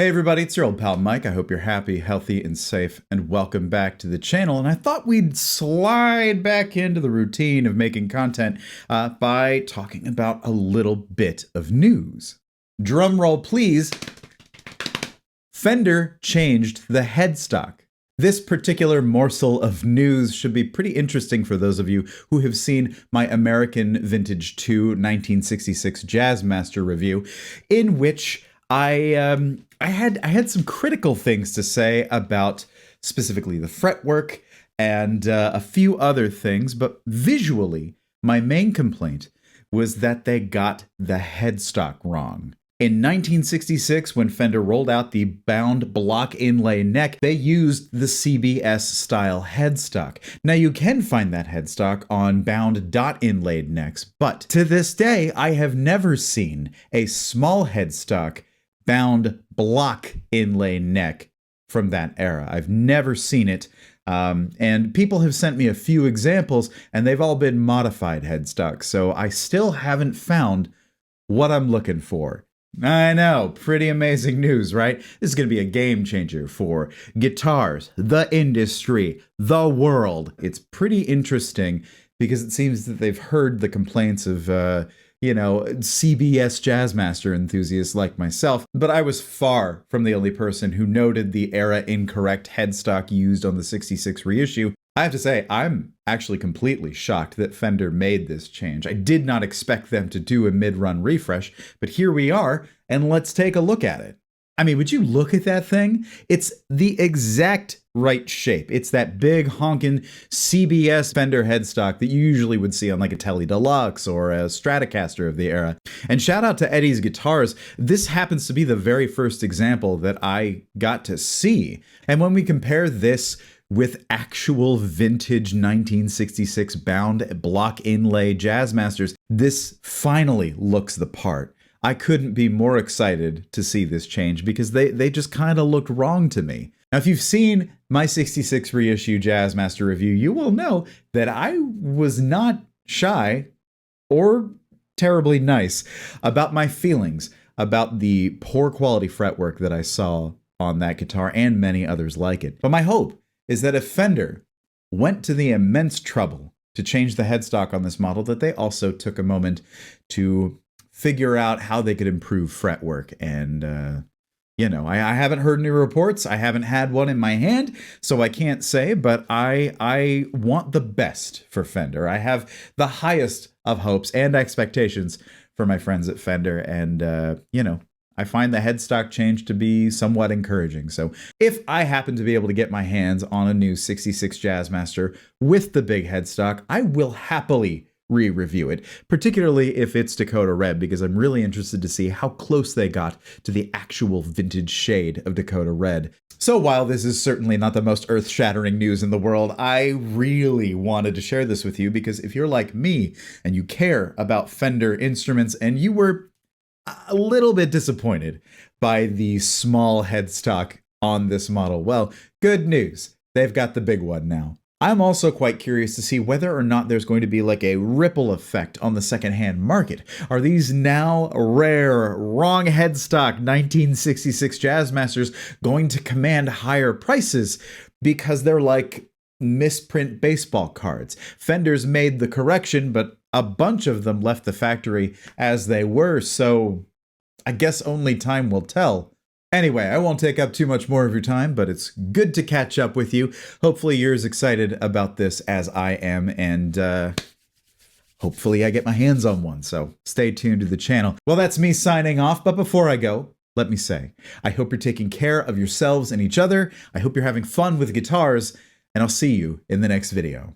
Hey everybody, it's your old pal Mike. I hope you're happy, healthy, and safe, and welcome back to the channel. And I thought we'd slide back into the routine of making content by talking about a little bit of news. Drum roll, please. Fender changed the headstock. This particular morsel of news should be pretty interesting for those of you who have seen my American Vintage 2 1966 Jazzmaster review, in which I had some critical things to say about specifically the fretwork and a few other things, but visually, my main complaint was that they got the headstock wrong. In 1966, when Fender rolled out the bound block inlay neck, they used the CBS style headstock. Now you can find that headstock on bound dot inlaid necks, but to this day, I have never seen a small headstock bound block inlay neck from that era. I've never seen it. And people have sent me a few examples, and they've all been modified headstocks. So I still haven't found what I'm looking for. I know, pretty amazing news, right? This is going to be a game changer for guitars, the industry, the world. It's pretty interesting because it seems that they've heard the complaints of, CBS Jazzmaster enthusiasts like myself, but I was far from the only person who noted the era incorrect headstock used on the 66 reissue. I have to say, I'm actually completely shocked that Fender made this change. I did not expect them to do a mid-run refresh, but here we are, and let's take a look at it. I mean, would you look at that thing? It's the exact right shape. It's that big honkin' CBS Fender headstock that you usually would see on like a Tele Deluxe or a Stratocaster of the era. And shout out to Eddie's Guitars. This happens to be the very first example that I got to see. And when we compare this with actual vintage 1966 bound block inlay Jazzmasters, this finally looks the part. I couldn't be more excited to see this change because they just kind of looked wrong to me. Now, if you've seen my 66 reissue Jazzmaster review, you will know that I was not shy or terribly nice about my feelings about the poor quality fretwork that I saw on that guitar and many others like it. But my hope is that if Fender went to the immense trouble to change the headstock on this model, that they also took a moment to figure out how they could improve fretwork. And, I haven't heard any reports. I haven't had one in my hand, so I can't say, but I want the best for Fender. I have the highest of hopes and expectations for my friends at Fender. And, I find the headstock change to be somewhat encouraging. So if I happen to be able to get my hands on a new 66 Jazzmaster with the big headstock, I will happily re-review it, particularly if it's Dakota Red, because I'm really interested to see how close they got to the actual vintage shade of Dakota Red. So while this is certainly not the most earth-shattering news in the world, I really wanted to share this with you because if you're like me and you care about Fender instruments and you were a little bit disappointed by the small headstock on this model, well, good news. They've got the big one now. I'm also quite curious to see whether or not there's going to be like a ripple effect on the secondhand market. Are these now rare, wrong headstock 1966 Jazzmasters going to command higher prices because they're like misprint baseball cards? Fender's made the correction, but a bunch of them left the factory as they were, so I guess only time will tell. Anyway, I won't take up too much more of your time, but it's good to catch up with you. Hopefully you're as excited about this as I am, and hopefully I get my hands on one, so stay tuned to the channel. Well, that's me signing off, but before I go, let me say, I hope you're taking care of yourselves and each other. I hope you're having fun with guitars, and I'll see you in the next video.